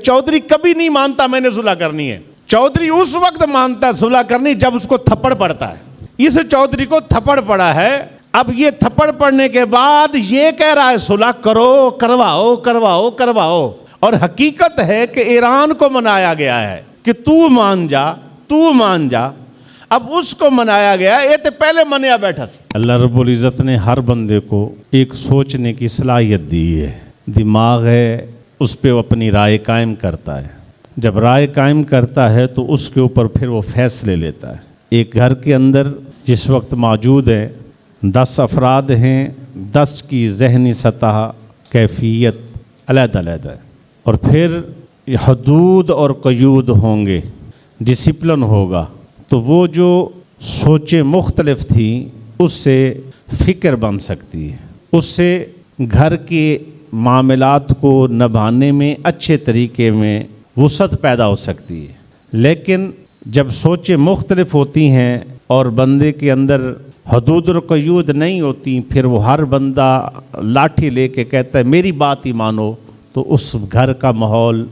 चौधरी कभी नहीं मानता मैंने सुलह करनी है। चौधरी उस वक्त मानता है सुलह करनी जब उसको थप्पड़ पड़ता है। इस चौधरी को थप्पड़ पड़ा है, अब ये थप्पड़ पड़ने के बाद ये कह रहा है सुलह करो, करवाओ करवाओ करवाओ। और हकीकत है कि ईरान को मनाया गया है कि तू मान जा, तू मान जा। अब उसको मनाया गया, ये तो पहले मनाया बैठा सी। अल्लाह रब्बुल इज़्ज़त ने हर बंदे को एक सोचने की सलाहियत दी है, दिमाग है, उस पे वो अपनी राय कायम करता है। जब राय कायम करता है तो उसके ऊपर फिर वो फैसले लेता है। एक घर के अंदर जिस वक्त मौजूद है 10 अफराद हैं, 10 की ज़हनी सतह कैफियत अलग-अलग है, और फिर हदूद और क़यूद होंगे, डिसिप्लिन होगा, तो वो जो सोचें मुख्तलिफ थी उससे फ़िक्र बन सकती है, उससे घर के मामलात को निभाने में अच्छे तरीके में वुसअत पैदा हो सकती है। लेकिन जब सोचें मुख्तलिफ होती हैं और बंदे के अंदर हदूद और क़यूद नहीं होती, फिर वो हर बंदा लाठी लेके कहता है मेरी बात ही मानो, तो उस घर का माहौल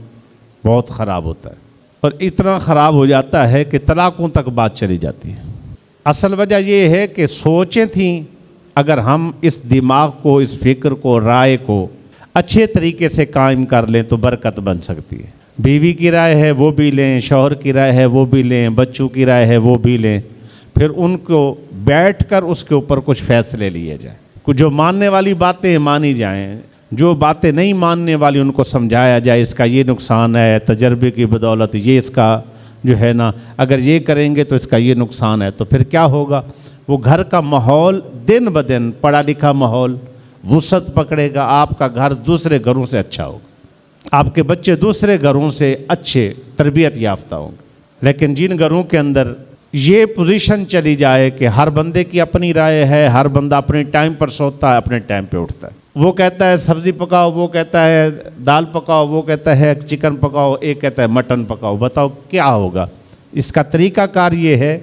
बहुत ख़राब होता है, और इतना ख़राब हो जाता है कि तलाक़ों तक बात चली जाती है। असल वजह ये है कि सोचें थीं, अगर हम इस दिमाग को, इस फ़िक्र को, राय को अच्छे तरीके से कायम कर लें तो बरकत बन सकती है। बीवी की राय है वो भी लें, शौहर की राय है वो भी लें, बच्चों की राय है वो भी लें, फिर उनको बैठकर उसके ऊपर कुछ फ़ैसले लिए जाएं। कुछ जो मानने वाली बातें मानी जाएं, जो बातें नहीं मानने वाली उनको समझाया जाए, इसका ये नुकसान है, तजर्बे की बदौलत ये इसका जो है ना, अगर ये करेंगे तो इसका ये नुकसान है। तो फिर क्या होगा, वो घर का माहौल दिन ब दिन पढ़ा लिखा माहौल वुसअत पकड़ेगा, आपका घर दूसरे घरों से अच्छा होगा, आपके बच्चे दूसरे घरों से अच्छे तरबियत याफ्ता होंगे। लेकिन जिन घरों के अंदर ये पोजीशन चली जाए कि हर बंदे की अपनी राय है, हर बंदा अपने टाइम पर सोता है, अपने टाइम पे उठता है, वो कहता है सब्ज़ी पकाओ, वो कहता है दाल पकाओ, वो कहता है चिकन पकाओ, एक कहता है मटन पकाओ, बताओ क्या होगा। इसका तरीक़ाकार ये है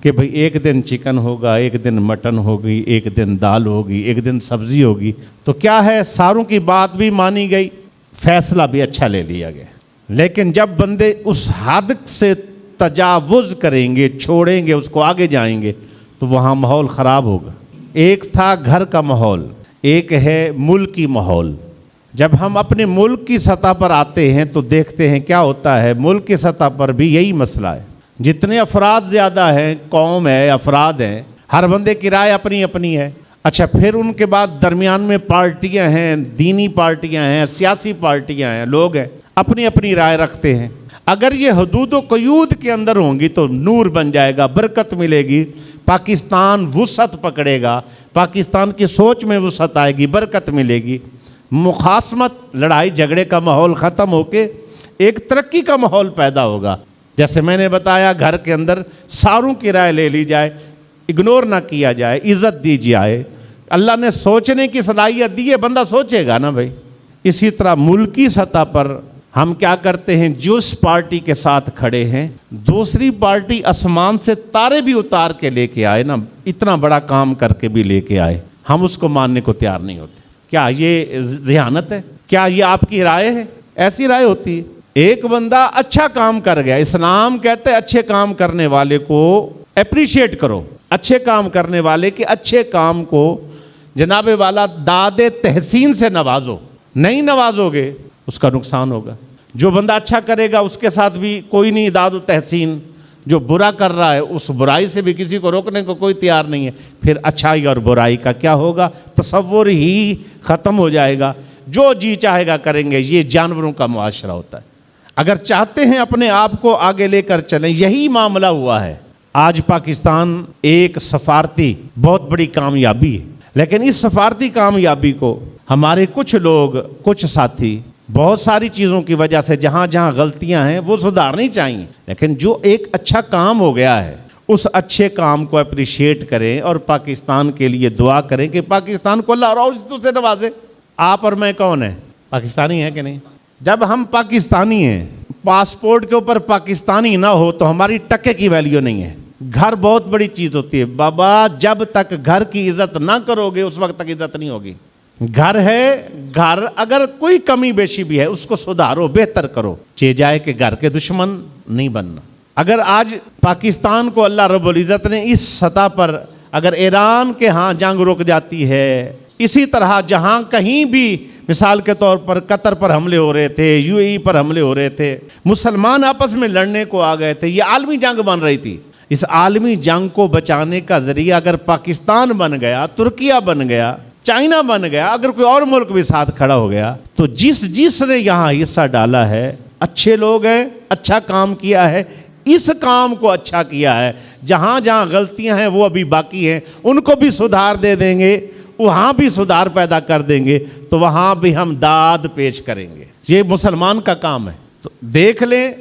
कि भाई एक दिन चिकन होगा, एक दिन मटन होगी, एक दिन दाल होगी, एक दिन सब्ज़ी होगी, तो क्या है, सारों की बात भी मानी गई, फ़ैसला भी अच्छा ले लिया गया। लेकिन जब बंदे उस हद से तजावुज़ करेंगे, छोड़ेंगे, उसको आगे जाएंगे, तो वहाँ माहौल ख़राब होगा। एक था घर का माहौल, एक है मुल्की माहौल। जब हम अपने मुल्क की सतह पर आते हैं तो देखते हैं क्या होता है, मुल्क की सतह पर भी यही मसला है। जितने अफराद ज़्यादा हैं, कौम है, अफराद हैं, हर बंदे की राय अपनी अपनी है। अच्छा, फिर उनके बाद दरमियान में पार्टियां हैं, दीनी पार्टियां हैं, सियासी पार्टियां हैं, लोग हैं, अपनी अपनी राय रखते हैं। अगर ये हदूद व क़यूद के अंदर होंगी तो नूर बन जाएगा, बरकत मिलेगी, पाकिस्तान वुसअत पकड़ेगा, पाकिस्तान की सोच में वुसअत आएगी, बरकत मिलेगी, मुखासमत, लड़ाई झगड़े का माहौल ख़त्म होके एक तरक्की का माहौल पैदा होगा। जैसे मैंने बताया, घर के अंदर सारों की राय ले ली जाए, इग्नोर ना किया जाए, इज़्ज़त दी जाए। अल्लाह ने सोचने की सलाहियत दी है, बंदा सोचेगा ना भाई। इसी तरह मुल्की सतह पर हम क्या करते हैं, जिस पार्टी के साथ खड़े हैं दूसरी पार्टी आसमान से तारे भी उतार के लेके आए ना, इतना बड़ा काम करके भी लेके आए, हम उसको मानने को तैयार नहीं होते। क्या ये ज़िहानत है? क्या ये आपकी राय है? ऐसी राय होती है। एक बंदा अच्छा काम कर गया, इस्लाम कहते हैं अच्छे काम करने वाले को एप्रिशिएट करो, अच्छे काम करने वाले के अच्छे काम को जनाबे वाला दादे तहसीन से नवाजो, नहीं नवाजोगे उसका नुकसान होगा। जो बंदा अच्छा करेगा उसके साथ भी कोई नहीं दादो तहसीन, जो बुरा कर रहा है उस बुराई से भी किसी को रोकने को कोई तैयार नहीं है। फिर अच्छाई और बुराई का क्या होगा, तसव्वुर ही ख़त्म हो जाएगा। जो जी चाहेगा करेंगे, ये जानवरों का मुआशरा होता है। अगर चाहते हैं अपने आप को आगे लेकर चलें, यही मामला हुआ है। आज पाकिस्तान एक सफारती बहुत बड़ी कामयाबी है, लेकिन इस सफारती कामयाबी को हमारे कुछ लोग, कुछ साथी बहुत सारी चीज़ों की वजह से जहाँ जहाँ गलतियाँ हैं वो सुधारनी चाहिए, लेकिन जो एक अच्छा काम हो गया है उस अच्छे काम को अप्रिशिएट करें और पाकिस्तान के लिए दुआ करें कि पाकिस्तान को अल्लाह और इज़्ज़त से नवाजे। आप और मैं कौन है? पाकिस्तानी है कि नहीं? जब हम पाकिस्तानी हैं, पासपोर्ट के ऊपर पाकिस्तानी ना हो तो हमारी टके की वैल्यू नहीं है। घर बहुत बड़ी चीज़ होती है बाबा, जब तक घर की इज़्ज़त ना करोगे उस वक्त तक इज़्ज़त नहीं होगी। घर है, घर अगर कोई कमी बेशी भी है उसको सुधारो, बेहतर करो, चे जाए कि घर के दुश्मन नहीं बनना। अगर आज पाकिस्तान को अल्लाह रब्बुल इज़्ज़त ने इस सतह पर अगर ईरान के यहाँ जंग रुक जाती है, इसी तरह जहाँ कहीं भी मिसाल के तौर पर कतर पर हमले हो रहे थे, यूएई पर हमले हो रहे थे, मुसलमान आपस में लड़ने को आ गए थे, ये आलमी जंग बन रही थी। इस आलमी जंग को बचाने का जरिया अगर पाकिस्तान बन गया, तुर्किया बन गया, चाइना बन गया, अगर कोई और मुल्क भी साथ खड़ा हो गया, तो जिसने यहाँ हिस्सा डाला है, अच्छे लोग हैं, अच्छा काम किया है, इस काम को अच्छा किया है। जहाँ जहाँ गलतियाँ हैं वो अभी बाकी हैं, उनको भी सुधार दे देंगे, वहाँ भी सुधार पैदा कर देंगे, तो वहाँ भी हम दाद पेश करेंगे। ये मुसलमान का काम है। तो देख लें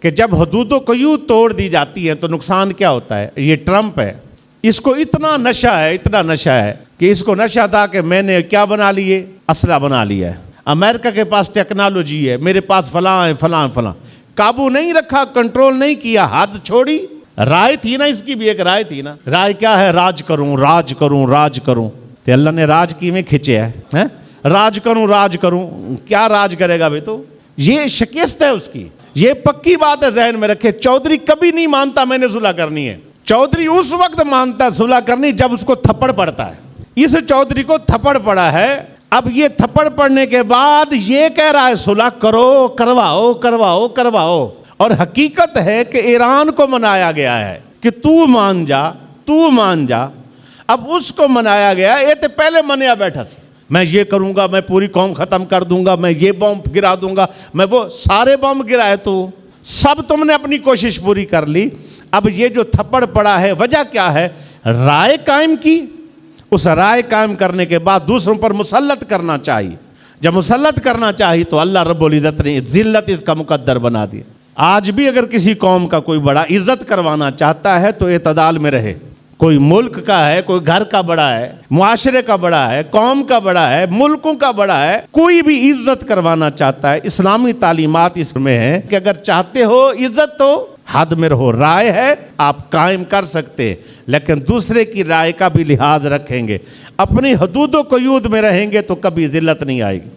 कि जब हदूदों को यूँ तोड़ दी जाती है तो नुकसान क्या होता है। ये ट्रंप है, इसको इतना नशा है, इतना नशा है कि इसको नशा था कि मैंने क्या बना लिए, असला बना लिया है। अमेरिका के पास टेक्नोलॉजी है, मेरे पास फलां है, फलां फलां, काबू नहीं रखा, कंट्रोल नहीं किया, हद छोड़ी। राय थी ना, इसकी भी एक राय थी ना, राय क्या है, राज करूं राज करूं राज करूं। तो अल्लाह ने राज की में खींचे है, राज करूं, क्या राज करेगा भाई। तो ये शिकस्त है उसकी, ये पक्की बात है, जहन में रखे। चौधरी कभी नहीं मानता मैंने सुलह करनी है। चौधरी उस वक्त मानता है सुलह करनी जब उसको थप्पड़ पड़ता है। इस चौधरी को थप्पड़ पड़ा है, अब ये थप्पड़ पड़ने के बाद ये कह रहा है सुलह करो, करवाओ करवाओ करवाओ। और हकीकत है कि ईरान को मनाया गया है कि तू मान जा, तू मान जा। अब उसको मनाया गया, ये तो पहले मनाया बैठा सी, मैं ये करूंगा, मैं पूरी कौम खत्म कर दूंगा, मैं ये बम गिरा दूंगा, मैं वो सारे बम गिराए, तो सब तुमने अपनी कोशिश पूरी कर ली। अब ये जो थप्पड़ पड़ा है, वजह क्या है, राय कायम की। उस राय कायम करने के बाद दूसरों पर मुसल्लत करना चाहिए। जब मुसल्लत करना चाहिए तो अल्लाह रब्बुल इज़्ज़त ने जिल्लत इसका मुकद्दर बना दिया। आज भी अगर किसी कौम का कोई बड़ा इज्जत करवाना चाहता है तो एतदाल में रहे। कोई मुल्क का है, कोई घर का बड़ा है, मुआशरे का बड़ा है, कौम का बड़ा है, मुल्कों का बड़ा है, कोई भी इज्जत करवाना चाहता है, इस्लामी तालीमात इसमें है कि अगर चाहते हो इज्जत तो हद में रहो। राय है आप कायम कर सकते, लेकिन दूसरे की राय का भी लिहाज रखेंगे। अपनी हदूदों को यूद में रहेंगे तो कभी जिल्लत नहीं आएगी।